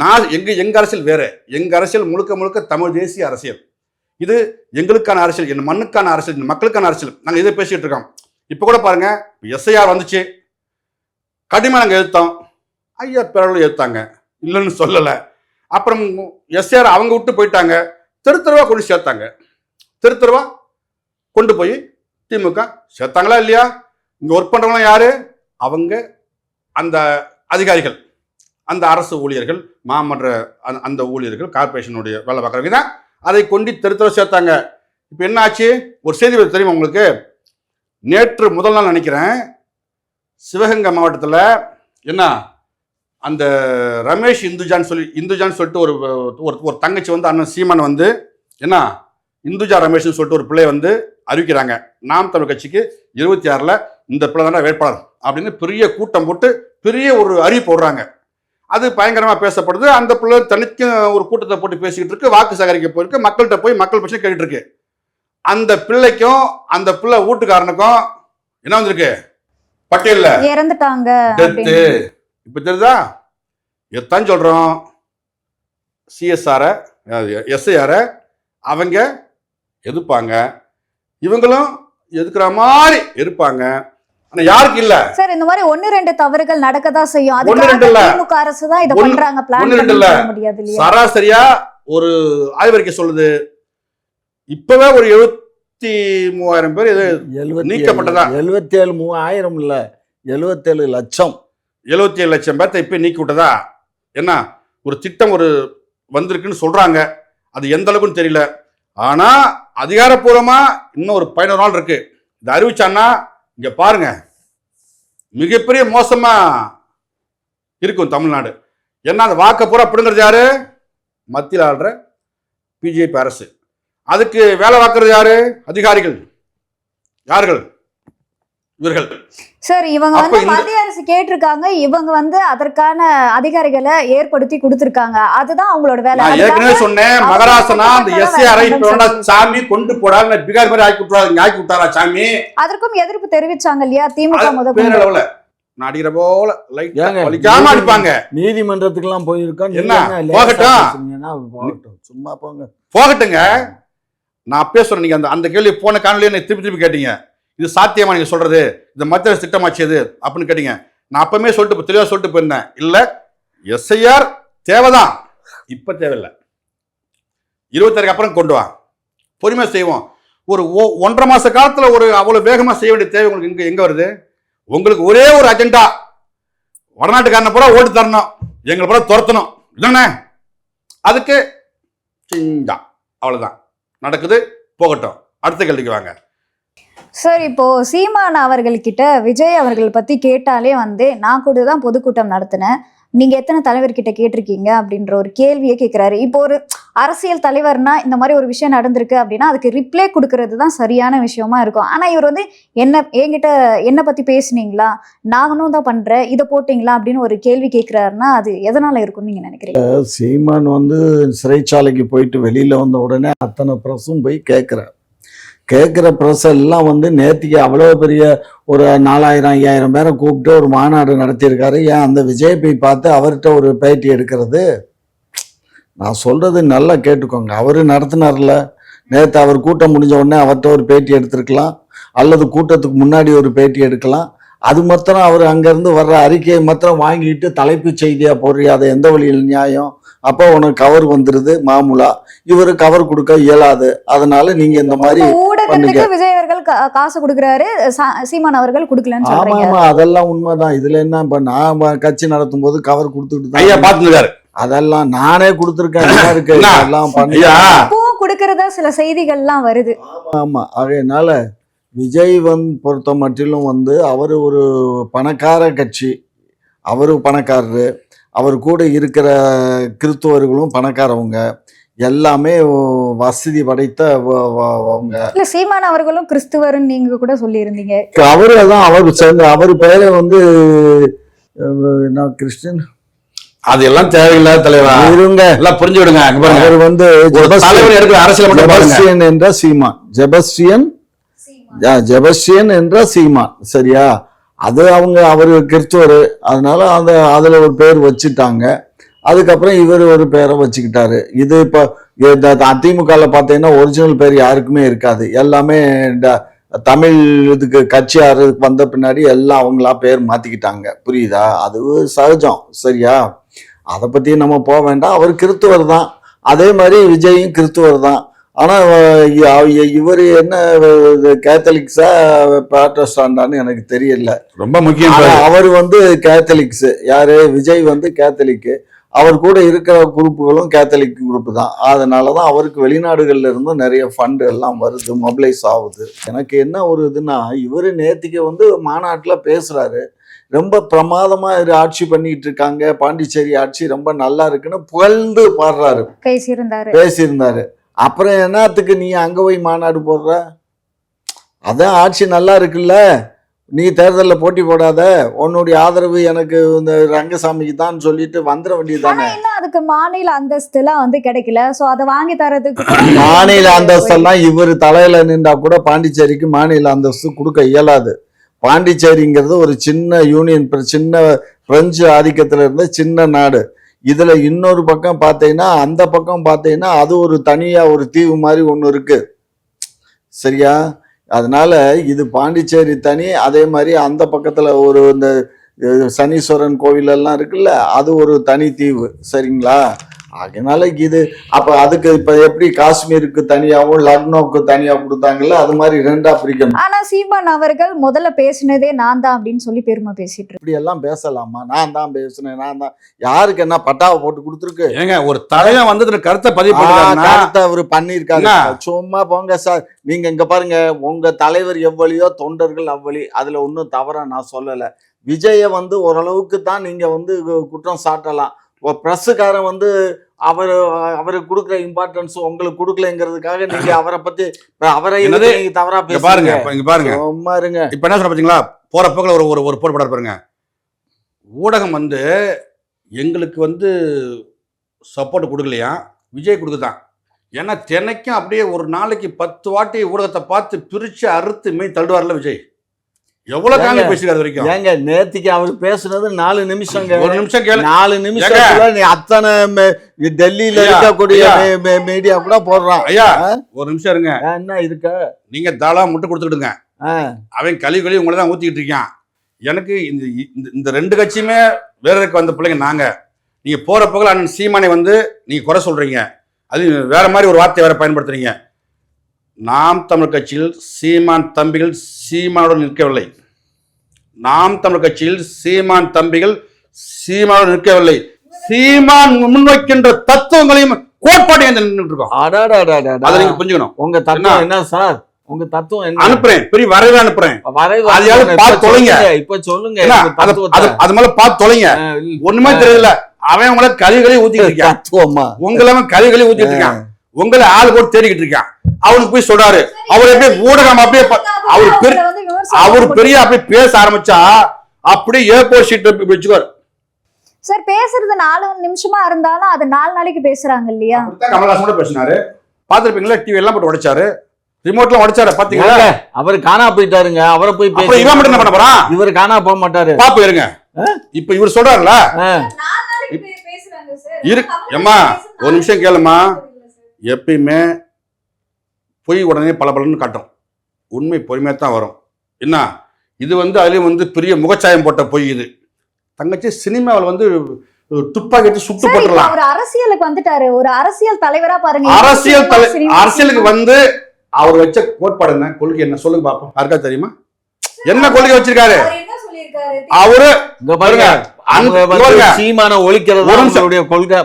Speaker 1: நான் எங்க அரசியல் வேற. எங்க அரசியல் முழுக்க முழுக்க தமிழ் தேசிய அரசியல். இது எங்களுக்கான அரசியல், என் மண்ணுக்கான அரசியல், இந்த மக்களுக்கான அரசியல். நாங்கள் இதை பேசிட்டு இருக்கோம். இப்போ கூட பாருங்க, எஸ்ஐஆர் வந்துச்சு, கடுமையாக நாங்கள் எதிர்த்தோம். ஐயா பேரளவு எதிர்த்தாங்க, இல்லைன்னு சொல்லலை. அப்புறம் எஸ்ஐஆர் அவங்க விட்டு போயிட்டாங்க, தெருத்தருவா கொண்டு சேர்த்தாங்க. தெருத்தருவா கொண்டு போய் திமுக சேர்த்தாங்களா இல்லையா? இங்க ஒர்க் பண்றவங்க யாரு? அவங்க அந்த அதிகாரிகள், அந்த அரசு ஊழியர்கள், மாமன்ற அந்த ஊழியர்கள், கார்பரேஷனுடைய வேலை பார்க்குறவங்க தான் அதை கொண்டு தெருத்தர சேர்த்தாங்க. இப்போ என்ன ஆச்சு? ஒரு செய்தி தெரியுமா உங்களுக்கு? நேற்று முதல் நாள் நினைக்கிறேன், சிவகங்கை மாவட்டத்தில் என்ன அந்த ரமேஷ் இந்துஜான்னு சொல்லிட்டு ஒரு தங்கச்சி வந்து அண்ணன் சீமான் வந்து என்ன இந்துஜா ரமேஷ்னு சொல்லிட்டு ஒரு பிள்ளை வந்து அறிவிக்கிறாங்க. நாம் தமிழ் கட்சிக்கு 26 இந்த பிள்ளை தானே வேட்பாளர் அப்படின்னு பெரிய கூட்டம் போட்டு பெரிய ஒரு அறிவிப்பு போடுறாங்க. அது பயங்கரமாக பேசப்படுது. அந்த பிள்ளை தனிக்கு ஒரு கூட்டத்தை போட்டு பேசிக்கிட்டு இருக்கு, வாக்கு சேகரிக்க போயிருக்கு, மக்கள்கிட்ட போய் மக்கள் பிரச்சனை கேட்டுட்டு இருக்கு. அந்த பிள்ளைக்கும் அந்த பிள்ளை வீட்டுக்காரனுக்கும் என்ன வந்திருக்கு? பட்டியல்ல
Speaker 3: இறந்துட்டாங்க.
Speaker 1: இப்ப தெரியுதா? எத்தான் சொல்றோம், சிஎஸ்ஆர எஸ்ஐஆர அவங்க எதிர்ப்பாங்க, இவங்களும் எதுக்குற மாதிரி இருப்பாங்க. ஆனா யாருக்கு இல்ல
Speaker 3: சார் இந்த மாதிரி 1-2 தவறுகள் நடக்கதான் செய்யும். அதுக்காக திமுக அரசு தான் இத பண்றாங்க, பிளான் பண்ண முடியாது இல்லையா?
Speaker 1: சராசரியா ஒரு ஆய்வறிக்கை சொல்லுது, இப்பவே ஒரு 73,000 பேர் நீக்கப்பட்டதா.
Speaker 2: 77,000 இல்ல, 77 லட்சம்
Speaker 1: 77 லட்சம் பேர்த்தை இப்ப நீக்கி விட்டதா. என்ன ஒரு திட்டம் ஒரு வந்திருக்குன்னு சொல்றாங்க. அது எந்த அளவுக்குன்னு தெரியல. ஆனா அதிகாரப்பூர்வமா இன்னும் ஒரு 11 நாள் இருக்கு. இது அறிவிச்சான்னா இங்க பாருங்க, மிகப்பெரிய மோசமா இருக்கும் தமிழ்நாடு. ஏன்னா அந்த வாக்க பூரா பிடுங்கிறது யாரு? மத்தியில் ஆள்ற பிஜேபி அரசு. அதுக்கு வேலை வாக்குறது யாரு? அதிகாரிகள். யார்கள்? இவர்கள்.
Speaker 3: சார் இவங்க வந்து மத்திய அரசு கேட்டிருக்காங்க, இவங்க வந்து அதற்கான அதிகாரிகளை ஏற்படுத்தி கொடுத்திருக்காங்க. அதுதான் அவங்களோட வேலை.
Speaker 1: நான் ஏற்கனவே சொன்னேன், மகராசனா அந்த எஸ்ஏஆரை சாமி கொண்டு போடாது பிகார் மாதிரி ஆக்கி விட்டாரா சாமி?
Speaker 3: அதற்கும் எதிர்ப்பு தெரிவிச்சாங்க இல்லையா திமுக?
Speaker 1: முதல்ல நான் அடிக்கிற போல வலிக்காம அடிப்பாங்க.
Speaker 2: நீதிமன்றத்துக்கு எல்லாம் போயிருக்கோம்.
Speaker 1: என்ன
Speaker 2: போகட்டும், சும்மா போங்க,
Speaker 1: போகட்டுங்க. நான் அப்பயே சொன்னேன், நீங்க அந்த கேள்வி போன காணொலியை திருப்பி கேட்டீங்க, இது சாத்தியமா நீங்க சொல்றது, இந்த மத்திய திட்டமாச்சு இது அப்படின்னு கேட்டீங்க. நான் அப்பவுமே சொல்லிட்டு தெளிவா சொல்லிட்டு போயிருந்தேன், இல்ல எஸ்ஐஆர் தேவைதான், இப்ப தேவையில்லை, 26 அப்புறம் கொண்டு வா, பொறுமையா செய்வோம். ஒரு 1.5 மாச காலத்துல ஒரு அவ்வளவு வேகமா செய்ய வேண்டிய தேவை உங்களுக்கு எங்க வருது? உங்களுக்கு ஒரே ஒரு அஜெண்டா, வடநாட்டுக்காரனை பூரா ஓட்டு தரணும், எங்களை பூரா துரத்தணும், இல்லைண்ணே? அதுக்கு சிஞ்சா அவ்வளவுதான் நடக்குது. போகட்டும், அடுத்த கேள்விக்கு வாங்க.
Speaker 3: சார், இப்போ சீமான் அவர்கள்கிட்ட விஜய் அவர்கள் பத்தி கேட்டாலே வந்து நான் கூட தான் பொதுக்கூட்டம் நடத்தினேன், நீங்க எத்தனை தலைவர்கிட்ட கேட்டிருக்கீங்க அப்படின்ற ஒரு கேள்வியை கேட்கிறாரு. இப்போ ஒரு அரசியல் தலைவர்னா இந்த மாதிரி ஒரு விஷயம் நடந்திருக்கு அப்படின்னா அதுக்கு ரிப்ளை கொடுக்கறது தான் சரியான விஷயமா இருக்கும். ஆனா இவர் வந்து என்கிட்ட என்ன பத்தி பேசுனீங்களா, நானும் தான் பண்றேன், இதை போட்டீங்களா அப்படின்னு ஒரு கேள்வி கேட்கிறாருன்னா அது எதனால இருக்கும்னு நீங்க நினைக்கிறீங்க?
Speaker 2: சீமான் வந்து சிறைச்சாலைக்கு போயிட்டு வெளியில வந்த உடனே அத்தனை பிரஸும் போய் கேட்குற ப்ரெஸ் எல்லாம் வந்து நேற்றுக்கு அவ்வளோ பெரிய ஒரு 4000-5000 பேரை கூப்பிட்டு ஒரு மாநாடு நடத்தியிருக்காரு. ஏன் அந்த விஜய் போய் பார்த்து அவர்கிட்ட ஒரு பேட்டி எடுக்கிறது? நான் சொல்றது நல்லா கேட்டுக்கோங்க. அவர் நடத்தினார்ல நேற்று, அவர் கூட்டம் முடிஞ்ச உடனே அவர்கிட்ட ஒரு பேட்டி எடுத்திருக்கலாம், அல்லது கூட்டத்துக்கு முன்னாடி ஒரு பேட்டி எடுக்கலாம். அது மாத்திரம் அவர் அங்கேருந்து வர்ற அறிக்கையை மாத்திரம் வாங்கிட்டு தலைப்பு செய்தியாக போடுறியா? அதை எந்த வழியில் நியாயம்? அப்போ உனக்கு கவர் வந்துருது மாமூலா. இவரு கவர் கொடுக்க இயலாது, அதனால நீங்க இந்த மாதிரி
Speaker 3: ஊடகத்துக்கு விஜய் அவர்கள் காசு கொடுக்குறாரு, சீமான் அவர்கள் கொடுக்கலன்னு சொல்றீங்க.
Speaker 2: ஆமா, அதெல்லாம் உண்மைதான். இதுல என்ன, இப்ப நான் கட்சி நடத்தும் போது கவர் கொடுத்துட்டு
Speaker 1: ஐயா பாத்துருக்காரு,
Speaker 2: அதெல்லாம் நானே கொடுத்துருக்கேன். எல்லாம்
Speaker 3: கொடுக்கறதா சில செய்திகள்லாம் வருது.
Speaker 2: ஆமா, அதனால விஜய் பொறுத்த மட்டிலும் வந்து அவர் ஒரு பணக்கார கட்சி, அவரு பணக்காரரு, அவர் கூட இருக்கிற கிறிஸ்துவர்களும் பணக்காரவங்க, எல்லாமே வசதி படைத்த அவங்க.
Speaker 3: சீமான் அவர்களும் கிறிஸ்துவர்னு நீங்க கூட சொல்லி இருந்தீங்க.
Speaker 2: அவரு தான் அவர் சேர்ந்து, அவர் பேரை வந்து கிறிஸ்டின்,
Speaker 1: அதெல்லாம் தேவையில்லாத தலைவா, இருங்க எல்லாம் புரிஞ்சு விடுங்க.
Speaker 2: அவர் வந்து ஜெபஸ்டியன் என்ற சீமான், ஜெபஸ்டியன் என்ற சீமான், சரியா? அது அவரு கிறிஸ்துவர், அதனால அதுல ஒரு பேர் வச்சுட்டாங்க. அதுக்கப்புறம் இவர் ஒரு பேரை வச்சுக்கிட்டாரு. இது இப்போ அதிமுகவில் பார்த்தீங்கன்னா ஒரிஜினல் பேர் யாருக்குமே இருக்காது, எல்லாமே தமிழ் இதுக்கு கட்சி ஆறதுக்கு வந்த பின்னாடி எல்லாம் அவங்களா பேர் மாத்திக்கிட்டாங்க, புரியுதா? அது சகஜம், சரியா? அதை பத்தி நம்ம போக வேண்டாம். அவர் கிறிஸ்துவர் தான், அதே மாதிரி விஜயும் கிறிஸ்துவர் தான். ஆனா இவர் என்ன கேத்தலிக்ஸா ப்ராட்டஸ்டாண்டான்னு எனக்கு தெரியல, ரொம்ப முக்கியம். அவர் வந்து கேத்தலிக்ஸ், யாரு? விஜய் வந்து கேத்தலிக்கு, அவர் கூட இருக்கிற குரூப்புகளும் கேத்தலிக் குரூப் தான். அதனாலதான் அவருக்கு வெளிநாடுகள்ல இருந்தும் நிறைய ஃபண்டு எல்லாம் வருது, மொபிலைஸ் ஆகுது. எனக்கு என்ன ஒரு இதுன்னா, இவரு நேத்திக்கு வந்து மாநாட்டுல பேசுறாரு, ரொம்ப பிரமாதமா ஆட்சி பண்ணிட்டு இருக்காங்க, பாண்டிச்சேரி ஆட்சி ரொம்ப நல்லா இருக்குன்னு புகழ்ந்து பாடுறாரு, பேசியிருந்தாரு. அப்புறம் என்னத்துக்கு நீ அங்க போய் மாநாடு போடுற? அதான் ஆட்சி நல்லா இருக்குல்ல, நீ தேர்தலில் போட்டி போடாத, உன்னுடைய ஆதரவு எனக்கு இந்த ரங்கசாமிக்கு தான் சொல்லிட்டு வந்துட வேண்டியதுதானே.
Speaker 3: அதுக்கு மாநில அந்தஸ்து எல்லாம் வந்து கிடைக்கல, சோ அதை வாங்கி தரதுக்கு
Speaker 2: மாநில அந்தஸ்தெல்லாம் இவர் தலையில நின்றா கூட பாண்டிச்சேரிக்கு மாநில அந்தஸ்து கொடுக்க இயலாது. பாண்டிச்சேரிங்கிறது ஒரு சின்ன யூனியன், சின்ன பிரெஞ்சு ஆதிக்கத்துல இருந்த சின்ன நாடு. இதுல இன்னொரு பக்கம் பார்த்தீங்கன்னா, அந்த பக்கம் பார்த்தீங்கன்னா அது ஒரு தனியா ஒரு தீவு மாதிரி ஒன்று இருக்கு, சரியா? அதனால இது பாண்டிச்சேரி தனி, அதே மாதிரி அந்த பக்கத்துல ஒரு இந்த சனீஸ்வரன் கோவில் எல்லாம் இருக்குல்ல, அது ஒரு தனி தீவு, சரிங்களா? அதனால இது அப்ப அதுக்கு இப்ப எப்படி காஷ்மீருக்கு தனியாவும் லக்னோவுக்கு தனியா கொடுத்தாங்கல்ல, அது மாதிரி ரெண்டா பிரிக்கணும்.
Speaker 3: ஆனா சீமான் அவர்கள் முதல்ல பேசினதே நான் தான் அப்படின்னு சொல்லி பெருமை பேசிட்டு
Speaker 2: இப்படி எல்லாம் பேசலாமா? நான் தான் பேசுனேன், நான் தான். யாருக்கு என்ன பட்டாவை போட்டு கொடுத்துருக்கு?
Speaker 1: ஏங்க ஒரு தலைவன் வந்து கருத்தை பதிவு
Speaker 2: கருத்தை அவரு பண்ணிருக்காரு. சும்மா போங்க சார், நீங்க இங்க பாருங்க, உங்க தலைவர் எவ்வளியோ தொண்டர்கள் அவ்வளி, அதுல ஒன்னும் தவறா நான் சொல்லல. விஜய வந்து ஓரளவுக்கு தான் நீங்க வந்து குற்றம் சாட்டலாம். பிரஸ்ஸுக்காரன் வந்து அவருக்கு கொடுக்குற இம்பார்ட்டன்ஸ் உங்களுக்கு கொடுக்கலங்கிறதுக்காக நீங்க அவரை பத்தி அவரை தவறா
Speaker 1: பாருங்க. சும்மா இருங்க. இப்ப என்ன சொல்ற பாத்தீங்களா, போற போக்குல ஒரு போட்டு போட பாருங்க. ஊடகம் வந்து எங்களுக்கு வந்து சப்போர்ட் கொடுக்கலையா, விஜய் கொடுக்குதான். ஏன்னா தினைக்கும் அப்படியே ஒரு நாளைக்கு 10 வாட்டி ஊடகத்தை பார்த்து பிரிச்சு அறுத்து மெய் தள்ளுவார்ல விஜய். எவ்வளவு காங்க பேசிருக்காரு வரைக்கும்.
Speaker 2: ஏங்க நேத்திக்கு அவர் பேசுனது 4 நிமிஷம்.
Speaker 1: 1 நிமிஷம் கேளு.
Speaker 2: 4 நிமிஷத்துல நீ அத்தனை டெல்லியில இருக்கக்கூடிய மீடியா கூட போடுறான்.
Speaker 1: ஐயா ஒரு நிமிஷம் இருங்க.
Speaker 2: என்ன இருக்க,
Speaker 1: நீங்க தாளா முட்டை கொடுத்துக்கிடுங்க. அவன் கழுவி உங்களை தான் ஊத்திக்கிட்டு இருக்கான். எனக்கு இந்த 2 கட்சியுமே வேற வந்த பிள்ளைங்க நாங்க. நீங்க போற போகல அண்ணன் சீமானை வந்து நீங்க குறை சொல்றீங்க, அது வேற மாதிரி ஒரு வார்த்தையை வேற பயன்படுத்துறீங்க. நாம் தமிழர் கட்சியில் சீமான் தம்பிகள் சீமானோடு நிற்கவில்லை. நாம் தமிழர் கட்சியில் சீமான் தம்பிகள் சீமானோடு நிற்கவில்லை. சீமான் முன்வைக்கின்ற தத்துவங்களையும் கோட்பாட்டையும் நின்றுட்டு இருக்கோம். அதை நீங்க புரிஞ்சுக்கணும்.
Speaker 2: உங்க தத்துவம் என்ன சார்? உங்க தத்துவம் என்ன?
Speaker 1: அனுப்புறேன், பெரிய வரைவு அனுப்புறேன், பார்த்து தொலைங்க.
Speaker 2: இப்ப சொல்லுங்க,
Speaker 1: அது மேல பார்த்து தொலைங்க. ஒண்ணுமே தெரியல. அவன் உங்களை கழிவுகளை ஊத்திட்டு இருக்கான், உங்களை கழிவுகளை ஊத்திட்டு இருக்கான், உங்களை ஆளு போட்டு தேடிக்கிட்டு இருக்கான். அவனுக்கு போய் சொல்றாரு, அவர் அப்படியே ஊடகம் அப்படியே அவர் பெரிய அப்படியே பேச ஆரம்பிச்சா அப்படியே ஏர்போர்ட் ஷீட் வச்சுக்காரு
Speaker 3: சார். பேசுறது 4 நிமிஷமா இருந்தாலும் அது 4 நாளைக்கு பேசுறாங்க இல்லையா?
Speaker 1: கமலஹாசன் கூட பேசினாரு, பாத்துருப்பீங்களா? டிவி எல்லாம் போட்டு உடைச்சாரு, ரிமோட்லாம் உடைச்சாரு, பாத்தீங்களா?
Speaker 2: அவர் காணா போயிட்டாருங்க. அவரை போய்
Speaker 1: இவன் மட்டும் என்ன பண்ண போறான்?
Speaker 2: இவர் காணா போக மாட்டாரு.
Speaker 1: பாப்பு இருங்க. இப்ப இவர் சொல்றாருல, ஏம்மா ஒரு நிமிஷம் கேளுமா. எப்பயுமே பொய் உடனே பளபளன்னு காட்டும், உண்மை பொறுமையா தான் வரும். என்ன இது வந்து அதுலயும் வந்து பெரிய முகச்சாயம் போட்ட பொய் இது. தங்கச்சி சினிமாவில் வந்து துப்பாக்கி எடுத்து சுட்டு போட்டுடலாம்.
Speaker 3: ஒரு அரசியலுக்கு வந்துட்டாரு, ஒரு அரசியல் தலைவரா பாருங்க.
Speaker 1: அரசியலுக்கு வந்து அவர் வச்ச கோட்பாடு என்ன, கொள்கை என்ன சொல்லுங்க பாப்போம். யாருக்கா தெரியுமா என்ன கொள்கை வச்சிருக்காரு அவரு?
Speaker 2: சீமான ஒழிக்கிறது கொள்கை.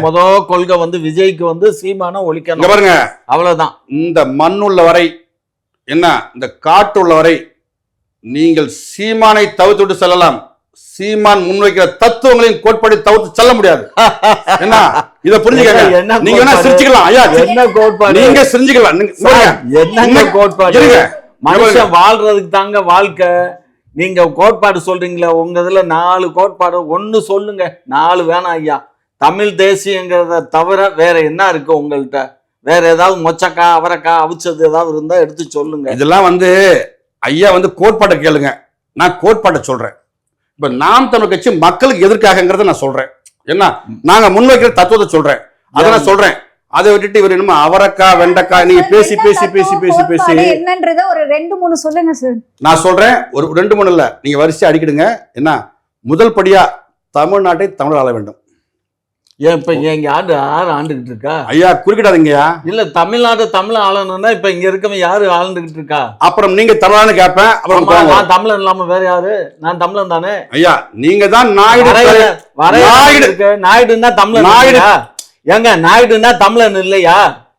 Speaker 2: முதல் கொள்கை வந்து விஜய்க்கு வந்து சீமான ஒழிக்கணும் பாருங்க, அவ்வளவுதான்.
Speaker 1: இந்த மண்ணுள்ள வரை என்ன, இந்த காட்டுள்ள வரை நீங்கள் சீமானை தவிர்த்து விட்டு செல்லலாம், சீமான் முன்வைக்கிற தத்துவங்களையும் கோட்பாடு தவிர்த்து செல்ல முடியாது. என்ன இத புரிஞ்சுக்கங்க. நீங்க என்ன சிரிச்சுக்கலாம் ஐயா,
Speaker 2: என்ன கோட்பாடு
Speaker 1: நீங்க சிரிச்சுக்கலாம்.
Speaker 2: என்ன கோட்பாடு? மனுஷன் வாழ்றதுக்கு தாங்க வாழ்க்கை. நீங்க கோட்பாடு சொல்றீங்களா? உங்க இதுல 4 கோட்பாடு, ஒண்ணு சொல்லுங்க. 4 வேணாம் ஐயா. தமிழ் தேசியங்கிறத தவிர வேற என்ன இருக்கு உங்கள்கிட்ட? வேற ஏதாவது மொச்சக்கா அவரக்கா அவிச்சது ஏதாவது இருந்தா எடுத்து சொல்லுங்க.
Speaker 1: இதெல்லாம் வந்து ஐயா வந்து கோட்பாட்டை கேளுங்க, நான் கோட்பாட்டை சொல்றேன். இப்ப நாம் தமிழர் கட்சி மக்களுக்கு எதிர்க்காகங்கிறத நான் சொல்றேன். என்ன நாங்க முன்வைக்கிற தத்துவத்தை சொல்றேன், அதை நான் சொல்றேன். அதை விட்டுட்டு இவர் என்னமோ அவரக்கா வெண்டக்கா நீங்க பேசி பேசி பேசி பேசி பேசி
Speaker 3: என்னன்றத ஒரு 2-3 சொல்லுங்க சார்.
Speaker 1: நான் சொல்றேன், ஒரு 2-3 இல்ல, நீங்க வரிசை அடிக்கிடுங்க. என்ன முதல் படியா தமிழ்நாட்டை தமிழர் ஆள வேண்டும்.
Speaker 2: ஏன் இப்ப இங்க யாரு ஆண்டுகிட்டு இருக்கா?
Speaker 1: ஐயா குறுக்கிடாதீங்கயா.
Speaker 2: இல்ல தமிழ்நாடு தமிழ் ஆளணும்னா இப்ப இங்க இருக்கவன் யாரு ஆளுகிட்டு இருக்கா?
Speaker 1: அப்புறம் நீங்க தமிழான்னு கேட்பேன். அப்புறம்
Speaker 2: நான் தமிழன் இல்லாம வேற யாரு? நான் தமிழன் தானே
Speaker 1: ஐயா. நீங்க தான் நாயுடுன்னா
Speaker 2: தமிழன். நாயுடு ஏங்க நாயுடுன்னா தமிழன் இல்லையா?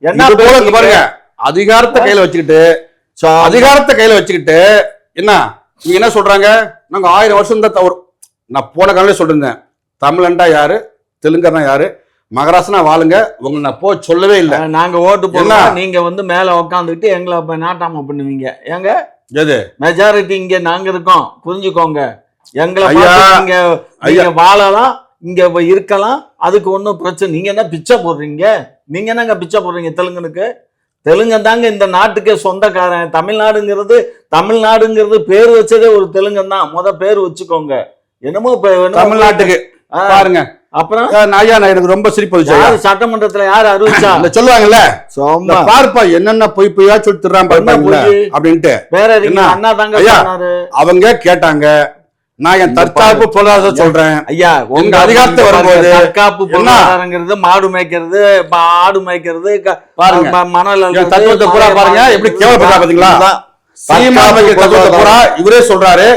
Speaker 2: என்ன
Speaker 1: பாருங்க, அதிகாரத்தை கையில வச்சுக்கிட்டு என்ன நீங்க என்ன சொல்றாங்க, நாங்க 1000 வருஷம் தான் தவறு. நான் போன காலையில சொல்லிருந்தேன், தமிழன்டா யாரு, தெலுங்கர்னா யாரு, மகாராஷ்டிரா வாழுங்க, உங்களை நான் போ சொல்லவே இல்லை. நாங்க ஓட்டு போடலாம், நீங்க வந்து மேல உட்காந்துக்கிட்டு எங்களை நாட்டாம பண்ணுவீங்க. ஏங்க எது மெஜாரிட்டி இங்க நாங்க இருக்கோம், புரிஞ்சுக்கோங்க. எங்களை நீங்க வாழலாம், இங்க இருக்கலாம், அதுக்கு ஒன்றும் பிரச்சனை. நீங்க என்ன பிச்சை போடுறீங்க? நீங்க என்னங்க பிச்சை போடுறீங்க தெலுங்கனுக்கு? தெலுங்கன் தாங்க இந்த நாட்டுக்கே சொந்தக்காரன். தமிழ்நாடுங்கிறது பேர் வச்சதே ஒரு தெலுங்கன் தான். பேர் வச்சுக்கோங்க. என்னமோ தமிழ்நாட்டுக்கு பாருங்க. அப்புறம் ஐயா நான் எனக்கு ரொம்ப சிரிப்பு. சட்டமன்றத்துல யாரு அறிவிச்சா சொல்லுவாங்கல்ல, பார்ப்பா என்னென்ன பொய் பொய்யா சொல்லி திறான் அப்படின்ட்டு வேற அண்ணா தாங்க அவங்க கேட்டாங்க. நான் என் தற்காப்பு பொருளாதார சொல்றேன் ஐயா. உங்க அதிகாரத்தை வரும்போது தற்காப்பு பொருளாதாரங்கிறது மாடு மேய்க்கிறது, ஆடு மேய்க்கிறது, பாருங்க மணல் தத்துவத்தை பூரா பாருங்க எப்படி கேவலப்பட்டா பாத்தீங்களா? இவரே சொல்றாரு,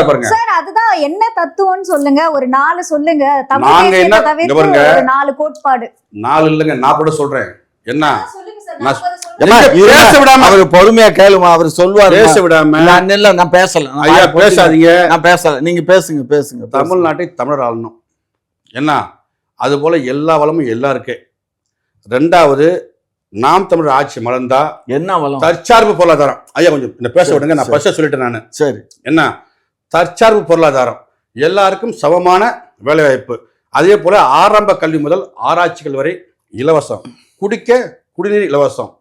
Speaker 1: பாருங்க
Speaker 3: சார். அதுதான் என்ன தத்துவம்னு சொல்லுங்க, ஒரு 4 சொல்லுங்க.
Speaker 1: நாங்க என்ன
Speaker 3: 4 கோட்பாடு.
Speaker 1: 4 இல்லங்க, நான் கூட சொல்றேன். என்ன
Speaker 2: அவரு பொறுமையா கேளுமா, அவர் சொல்லுவாரு.
Speaker 1: பேச விடாம
Speaker 2: நான் பேசல. ஐயா பேசாதீங்க, நான் பேசல, நீங்க பேசுங்க.
Speaker 1: தமிழ்நாட்டை தமிழர் ஆளணும். என்ன அது போல எல்லா வளமும் எல்லாருக்கு. 2வது நாம் தமிழர் ஆட்சி மலர்ந்தா
Speaker 2: என்ன வளம்?
Speaker 1: தற்சார்பு பொருளாதாரம். ஐயா கொஞ்சம் இந்த பேச விடுங்க, நான் பேச சொல்லிட்டேன் நானு. சரி. என்ன தற்சார்பு பொருளாதாரம், எல்லாருக்கும் சமமான வேலைவாய்ப்பு, அதே போல ஆரம்ப கல்வி முதல் ஆராய்ச்சிகள் வரை இலவசம், குடிநீர் இலவசம்.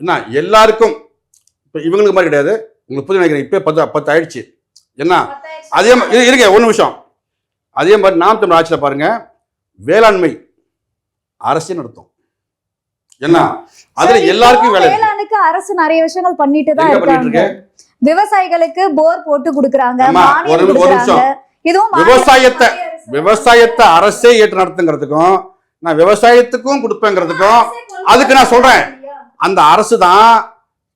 Speaker 1: என்ன எல்லாருக்கும். இப்போ இவங்களுக்கு மாதிரி கிடையாது, உங்களுக்கு புரிய நினைக்கிறேன். இப்போ 10 ஆயிடுச்சு. என்ன அதே மாதிரி இருக்க 1 நிமிஷம். அதே மாதிரி நாம் தமிழ் ஆட்சியில் பாருங்க, வேளாண்மை அரசு நடத்தும். என்ன அதுல எல்லாருக்கும்
Speaker 3: வேளாண்மைக்கு அரசு நிறைய விஷயங்கள் பண்ணிட்டு தான் இருக்காங்க. விவசாயிகளுக்கு போர் போட்டு கொடுக்கறாங்க, மானியம் கொடுக்கறாங்க. இதுவும்
Speaker 1: விவசாயத்தை அரசே ஏற்று நடத்துங்கிறதுக்கும் நான் விவசாயத்துக்கும் கொடுப்பேங்கிறதுக்கும் அதுக்கு நான் சொல்றேன், அந்த அரசு தான்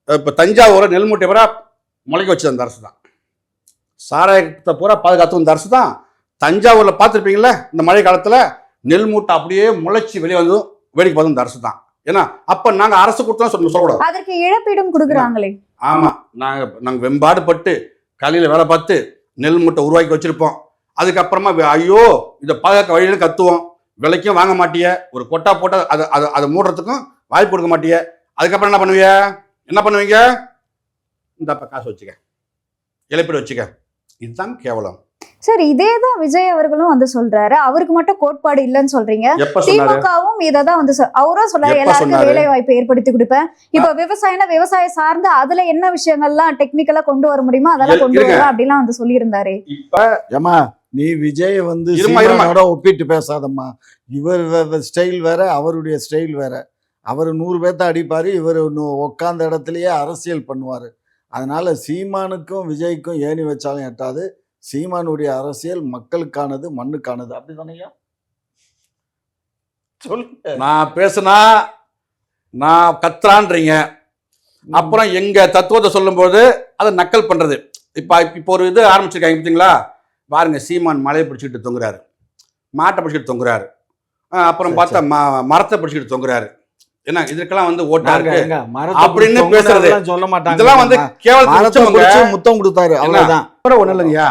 Speaker 1: இப்ப தஞ்சாவூரை நெல் மூட்டை பூரா முளைக்க வச்சது அந்த அரசு தான். சாராயத்தை பூரா பாதுகாத்து இந்த அரசு தான். தஞ்சாவூர்ல பார்த்துருப்பீங்களா இந்த மழை காலத்துல நெல் மூட்டை அப்படியே முளைச்சி வெளியே வந்து வேடிக்கை பார்த்து இந்த அரசு தான். ஏன்னா அப்ப நாங்க அரசு கொடுத்தோம் சொல்லக்கூடாது,
Speaker 3: அதற்கு இழப்பீடும் கொடுக்குறாங்களே.
Speaker 1: ஆமா, நாங்க வெம்பாடு பட்டு காலையில வேலை பார்த்து நெல் மூட்டை உருவாக்கி வச்சிருப்போம். அதுக்கப்புறமா ஐயோ இதை பாதுகாக்க வழியில கத்துவோம், விலைக்கும் வாங்க மாட்டிய, ஒரு கொட்டா போட்ட அதை மூடுறதுக்கும் வாய்ப்பு கொடுக்க மாட்டிய. அதுக்கப்புறம் என்ன பண்ணுவீங்க, இந்த காசு வச்சுக்க, இழப்பீடு வச்சுக்க. இதுதான் கேவலம்.
Speaker 3: சரி, இதேதான் விஜய் அவர்களும் வந்து சொல்றாரு. அவருக்கு மட்டும் கோட்பாடு இல்லைன்னு சொல்றீங்க. திமுகவும் இததான் வந்து அவரும் சொல்றாரு, எல்லாருக்கும் வேலை வாய்ப்பு ஏற்படுத்தி கொடுப்பேன். இப்ப விவசாயம் சார்ந்து அதுல என்ன விஷயங்கள்லாம் டெக்னிக்கலா கொண்டு வர முடியுமோ அதெல்லாம் கொண்டு வரும் அப்படிலாம் வந்து சொல்லியிருந்தாரு.
Speaker 2: இப்ப ஏமா நீ விஜய் வந்து ஒப்பிட்டு பேசாதம்மா. இவர் ஸ்டைல் வேற, அவருடைய ஸ்டைல் வேற. அவர் 100 பேர்த்த அடிப்பாரு, இவர் உட்கார்ந்த இடத்துலயே அரசியல் பண்ணுவாரு. அதனால சீமானுக்கும் விஜய்க்கும் ஏணி வச்சாலும் எட்டாது. சீமானுடைய அரசியல் மக்களுக்கானது, மண்ணுக்கானது. அப்படிதானையா? சொல்லுங்க.
Speaker 1: நான் பேசுனா நான் கத்துறான்றீங்க, அப்புறம் எங்க தத்துவத்தை சொல்லும்போது அதை நக்கல் பண்றது. இப்போ ஒரு இது ஆரம்பிச்சிருக்காங்க பார்த்தீங்களா? பாருங்க, சீமான் மலையை பிடிச்சிக்கிட்டு தொங்குறாரு, மாட்டை பிடிச்சிக்கிட்டு தொங்குறாரு, அப்புறம் பார்த்தா மரத்தை பிடிச்சிக்கிட்டு தொங்குறாரு. என்ன இதுக்கெல்லாம் வந்து ஓட்டா இருக்கு அப்படின்னு பேசுறது
Speaker 2: சொல்ல மாட்டாங்க.
Speaker 1: இதெல்லாம் வந்து கேவலம்.
Speaker 2: முத்தம் கொடுத்தாரு, அவ்வளவுதான்.
Speaker 1: ஒண்ணு இல்லைங்கய்யா,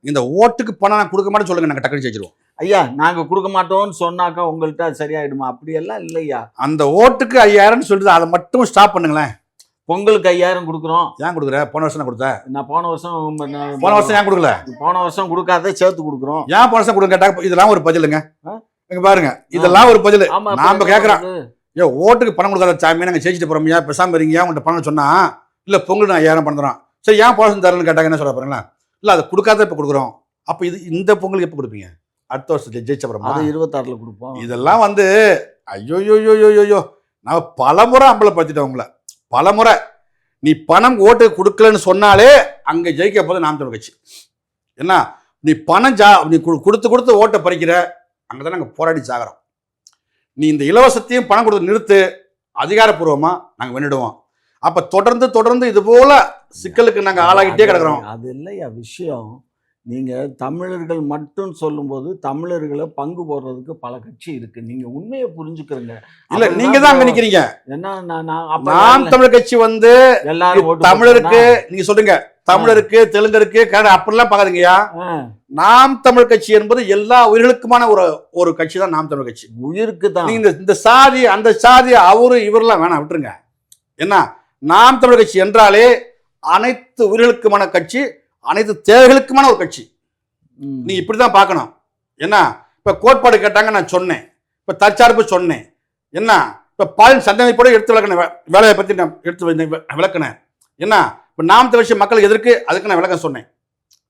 Speaker 1: இந்த ஓட்டுக்கு பணம் நான் கொடுக்க மாட்டேன்னு சொல்லுங்க, நாங்க டக்குனு செஞ்சிருவோம்.
Speaker 2: ஐயா நாங்க கொடுக்க மாட்டோம்னு சொன்னாக்கா உங்கள்கிட்ட சரியாயிடுமா? அப்படி எல்லாம் இல்லையா.
Speaker 1: அந்த ஓட்டுக்கு 5000 சொல்லுது, அதை மட்டும் ஸ்டாப் பண்ணுங்களேன்.
Speaker 2: பொங்கலுக்கு 5000 கொடுக்குறோம்.
Speaker 1: ஏன் கொடுக்குற? போன வருஷம் கொடுத்தேன்.
Speaker 2: நான் போன வருஷம்
Speaker 1: ஏன் கொடுக்கல?
Speaker 2: போன வருஷம் கொடுக்காத சேர்த்து கொடுக்குறோம்.
Speaker 1: ஏன் போன வருஷம் கொடுங்க கேட்டா இதெல்லாம் ஒரு பதிலுங்க. இங்க பாருங்க, இதெல்லாம் ஒரு பதில். நாம கேட்கறோம், ஏ ஓட்டுக்கு பணம் கொடுக்காத சாமி, நாங்க ஜெயிச்சுட்டு போறோம், ஏன் பேசாம இருக்கீங்க, உங்கள்கிட்ட பணம் சொன்னா இல்ல பொங்கல் நான் 5000 பண்ணுறோம். சரி, ஏன் போன வருஷம் தரலன்னு கேட்டாங்க, என்ன சொல்ல போறீங்களா? இல்ல அதை கொடுக்காத இப்ப கொடுக்குறோம். அப்ப இது இந்த பொங்கலுக்கு எப்ப கொடுப்பீங்க? அடுத்த வருஷம் ஜெயிச்ச அப்புறமா
Speaker 2: 26ல கொடுப்போம்.
Speaker 1: இதெல்லாம் வந்து ஐயோ நான் பலமுறை அம்பலப்படுத்திட்டேன் உங்களை, பலமுறை. நீ பணம் ஓட்டு கொடுக்கலன்னு சொன்னாலே அங்க ஜெயிக்க போது நாம் தமிழ் கட்சி. என்ன நீ பணம் நீ கொடுத்து ஓட்டை பறிக்கிற, அங்கதான் நாங்க போராடி சாகிறோம். நீ இந்த இலவசத்தையும் பணம் கொடுத்து நிறுத்து, அதிகாரப்பூர்வமா நாங்க வென்னிடுவோம். அப்ப தொடர்ந்து இது போல சிக்கலுக்கு நாங்க ஆளாகிட்டே கிடக்குறோம்.
Speaker 2: அது இல்லையா விஷயம். நீங்க தமிழர்கள் மட்டும் சொல்லும்போது தமிழர்களை பங்கு போடுறதுக்கு பல கட்சி இருக்கு. நீங்க உண்மையை புரிஞ்சுக்கிறீங்க.
Speaker 1: இல்ல, நீங்க தான் அங்க நிக்கிறீங்க.
Speaker 2: என்ன
Speaker 1: நாம் தமிழர் கட்சி வந்து எல்லாரும் தமிழருக்கு, நீங்க சொல்லுங்க, தமிழருக்கு, தெலுங்கருக்கு, கன்னட அப்படிலாம் பாக்காதீங்கயா. நாம் தமிழ் கட்சி என்பது எல்லா உயிர்களுக்குமான ஒரு கட்சி தான் நாம் தமிழ் கட்சி.
Speaker 2: உயிருக்கு தான்.
Speaker 1: நீங்க இந்த சாதி அந்த சாதி அவரு இவரெல்லாம் வேணாம், விட்டுருங்க. என்ன நாம் தமிழ் கட்சி என்றாலே அனைத்து உயிர்களுக்குமான கட்சி, அனைத்து தேவைகளுக்குமான ஒரு கட்சி. நீ இப்படிதான் பார்க்கணும். என்ன இப்ப கோட்பாடு கேட்டாங்க, நான் சொன்னேன். இப்ப தற்சார்பு சொன்னேன். என்ன இப்ப பாலின் சந்ததிப்போட எடுத்து விளக்கின வேலையை பத்தி நான் எடுத்து விளக்கினேன். என்ன இப்ப நாம் தமிழ் மக்களுக்கு எதற்கு, அதுக்கு நான் விளக்கம் சொன்னேன்.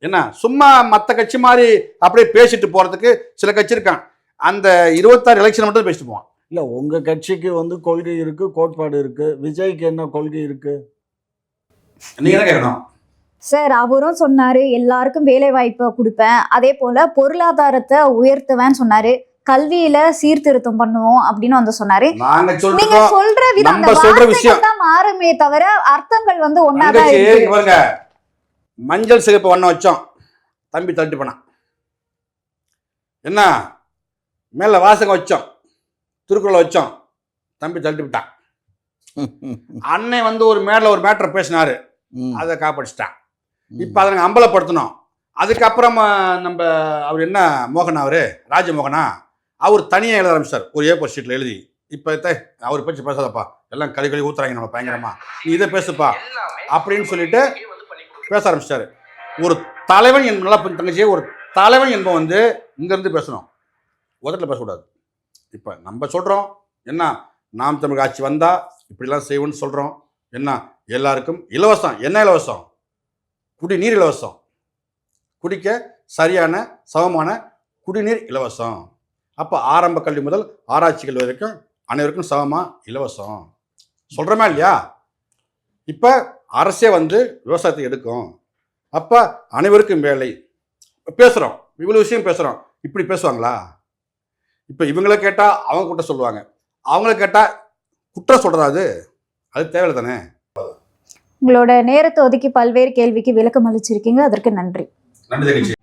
Speaker 1: என்ன சும்மா மற்ற கட்சி மாதிரி அப்படியே பேசிட்டு போறதுக்கு சில கட்சி இருக்கான், அந்த 26 எலெக்ஷன் மட்டும் பேசிட்டு போவான்.
Speaker 2: இல்ல, உங்க கட்சிக்கு வந்து கொள்கை இருக்கு, கோட்பாடு இருக்கு. விஜய்க்கு என்ன கொள்கை இருக்கு?
Speaker 1: நீங்க தான் கேட்கணும்
Speaker 3: சார். அவரும் சொன்னாரு எல்லாருக்கும் வேலை வாய்ப்பை கொடுப்பேன், அதே போல பொருளாதாரத்தை உயர்த்துவேன்னு சொன்னாரு, கல்வியில சீர்திருத்தம் பண்ணுவோம் அப்படின்னு வந்து சொன்னாரு. நீங்க சொல்ற விதம் மாறுமே தவிர அர்த்தங்கள் வந்து ஒன்னாதான் இருக்கு.
Speaker 1: மஞ்சள் சிகப்பு வண்ணம் வச்சோம், தம்பி தட்டு பண்ணான். என்ன மேல வாசகம் வச்சோம், திருக்குறளை வச்சோம், தம்பி தட்டு விட்டான். அன்னை வந்து ஒரு மேட்டரை பேசினாரு, அதை காப்பாடிச்சிட்டான். இப்ப அதை நாங்கள் அம்பலப்படுத்தணும். அதுக்கப்புறம் நம்ம அவர் என்ன மோகன், அவரு ராஜமோகனா, அவர் தனியாக எழுத ஆரம்பிச்சார் ஒரு A4 ஷீட்ல எழுதி. இப்ப அவர் பேச்சு பேசாதப்பா, எல்லாம் கழி ஊத்துறாங்க நம்ம பயங்கரமா, நீ இதை பேசுப்பா அப்படின்னு சொல்லிட்டு பேச ஆரம்பிச்சிட்டாரு. ஒரு தலைவன் நல்லா தங்கச்சி, ஒரு தலைவன் என்பவன் வந்து இங்கிருந்து பேசணும், உதட்டில் பேசக்கூடாது. இப்ப நம்ம சொல்றோம் என்ன, நாம் தமிழ் ஆட்சி வந்தா இப்படிலாம் செய்வோம்னு சொல்றோம். என்ன எல்லாருக்கும் இலவசம். என்ன இலவசம்? குடிநீர் இலவசம், குடிக்க சரியான சமமான குடிநீர் இலவசம். அப்போ ஆரம்ப கல்வி முதல் ஆராய்ச்சி கல்வி வரைக்கும் அனைவருக்கும் சமமா இலவசம் சொல்றோமா இல்லையா? இப்போ அரசே வந்து விவசாயத்தை எடுக்கும். அப்போ அனைவருக்கும் வேலை பேசுகிறோம், இவ்வளோ விஷயம் பேசுகிறோம். இப்படி பேசுவாங்களா? இப்போ இவங்கள கேட்டால் அவங்க குற்றம் சொல்லுவாங்க, அவங்கள கேட்டால் குற்றம் சொல்கிறாது, அது தேவையில்லை தானே.
Speaker 3: உங்களோட நேரத்தை ஒதுக்கி பல்வேறு கேள்விக்கு விளக்கம் அளிச்சிருக்கீங்க, அதற்கு நன்றி.
Speaker 1: நன்றி.